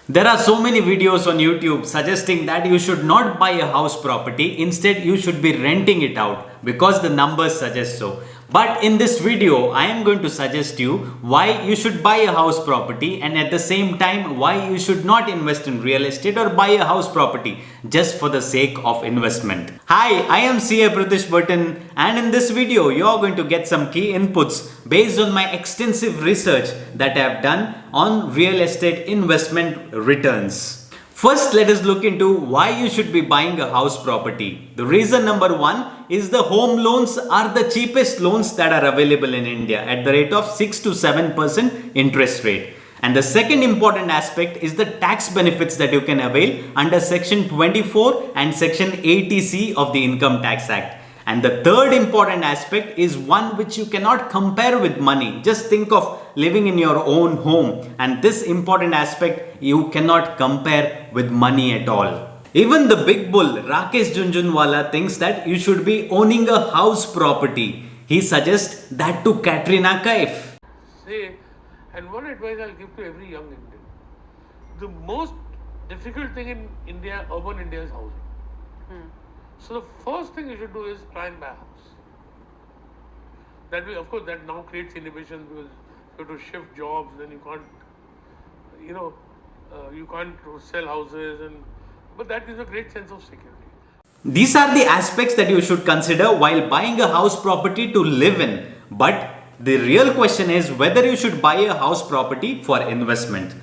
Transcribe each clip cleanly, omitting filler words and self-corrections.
There are so many videos on YouTube suggesting that you should not buy a house property, instead you should be renting it out because the numbers suggest so. But in this video, I am going to suggest you why you should buy a house property and at the same time why you should not invest in real estate or buy a house property just for the sake of investment. Hi, I am CA Pritish Burton and in this video you are going to get some key inputs based on my extensive research that I have done on real estate investment returns. First, let us look into why you should be buying a house property. The reason number one is the home loans are the cheapest loans that are available in India at the rate of 6 to 7% interest rate. And the second important aspect is the tax benefits that you can avail under Section 24 and Section 80C of the Income Tax Act. And the third important aspect is one which you cannot compare with money. Just think of living in your own home, and this important aspect you cannot compare with money at all. Even the big bull Rakesh Jhunjhunwala thinks that you should be owning a house property. He suggests that to Katrina Kaif. Say, and one advice I'll give to every young Indian: the most difficult thing in India, urban India, is housing. So the first thing you should do is try and buy a house. That way, of course, that now creates inhibitions because you have to shift jobs, then you can't, you can't sell houses, but that gives a great sense of security. These are the aspects that you should consider while buying a house property to live in. But the real question is whether you should buy a house property for investment.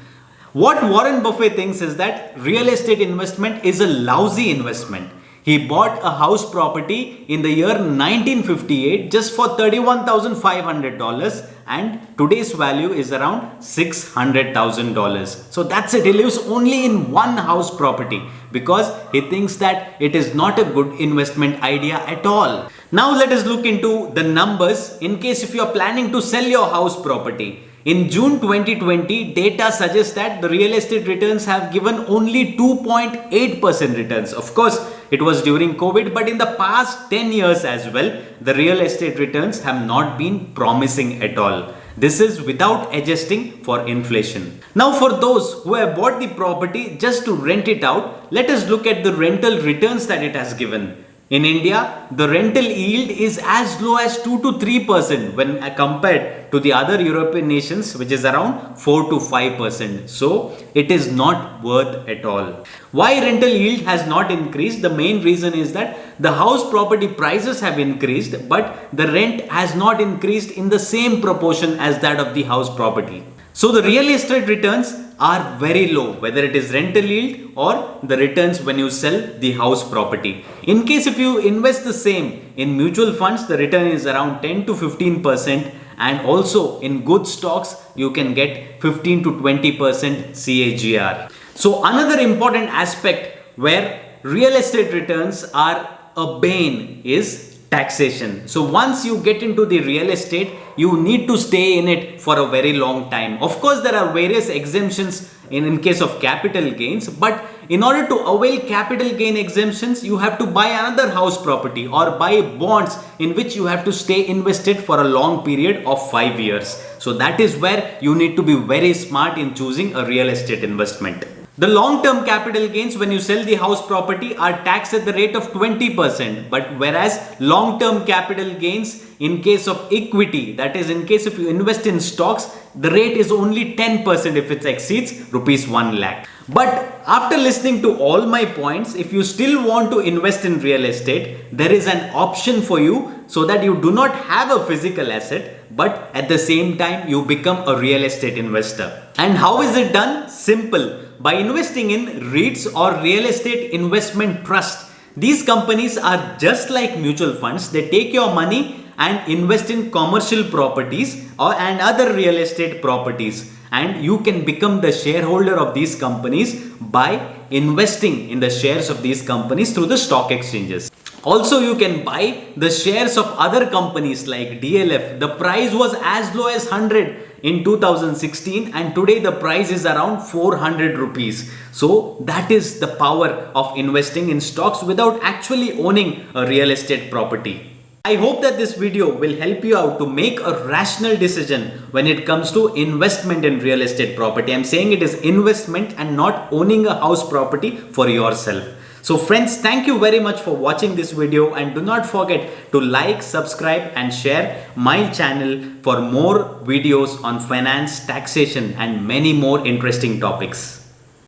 What Warren Buffett thinks is that real estate investment is a lousy investment. He bought a house property in the year 1958 just for $31,500 and today's value is around $600,000. So that's it. He lives only in one house property because he thinks that it is not a good investment idea at all. Now let us look into the numbers in case if you are planning to sell your house property. In June 2020, data suggests that the real estate returns have given only 2.8% returns. Of course, it was during COVID, but in the past 10 years as well, the real estate returns have not been promising at all. This is without adjusting for inflation. Now, for those who have bought the property just to rent it out, let us look at the rental returns that it has given. In India, the rental yield is as low as 2 to 3% when compared to the other European nations, which is around 4 to 5%. So, it is not worth at all. Why rental yield has not increased? The main reason is that the house property prices have increased, but the rent has not increased in the same proportion as that of the house property. So the real estate returns are very low, whether it is rental yield or the returns when you sell the house property. In case if you invest the same in mutual funds, the return is around 10 to 15%, and also in good stocks, you can get 15 to 20% CAGR. So another important aspect where real estate returns are a bane is taxation. So once you get into the real estate, you need to stay in it for a very long time. Of course, there are various exemptions in case of capital gains, but in order to avail capital gain exemptions, you have to buy another house property or buy bonds in which you have to stay invested for a long period of 5 years. So that is where you need to be very smart in choosing a real estate investment. The long-term capital gains when you sell the house property are taxed at the rate of 20%, but whereas long-term capital gains in case of equity, that is in case if you invest in stocks, the rate is only 10% if it exceeds rupees 1 lakh. But after listening to all my points, if you still want to invest in real estate, there is an option for you so that you do not have a physical asset, but at the same time you become a real estate investor. And how is it done? Simple. By investing in REITs or real estate investment trust. These companies are just like mutual funds. They take your money and invest in commercial properties and other real estate properties. And you can become the shareholder of these companies by investing in the shares of these companies through the stock exchanges. Also, you can buy the shares of other companies like DLF. The price was as low as 100 in 2016 and today the price is around 400 rupees. So that is the power of investing in stocks without actually owning a real estate property. I hope that this video will help you out to make a rational decision when it comes to investment in real estate property. I'm saying it is investment and not owning a house property for yourself. So friends, thank you very much for watching this video, and do not forget to like, subscribe and share my channel for more videos on finance, taxation and many more interesting topics.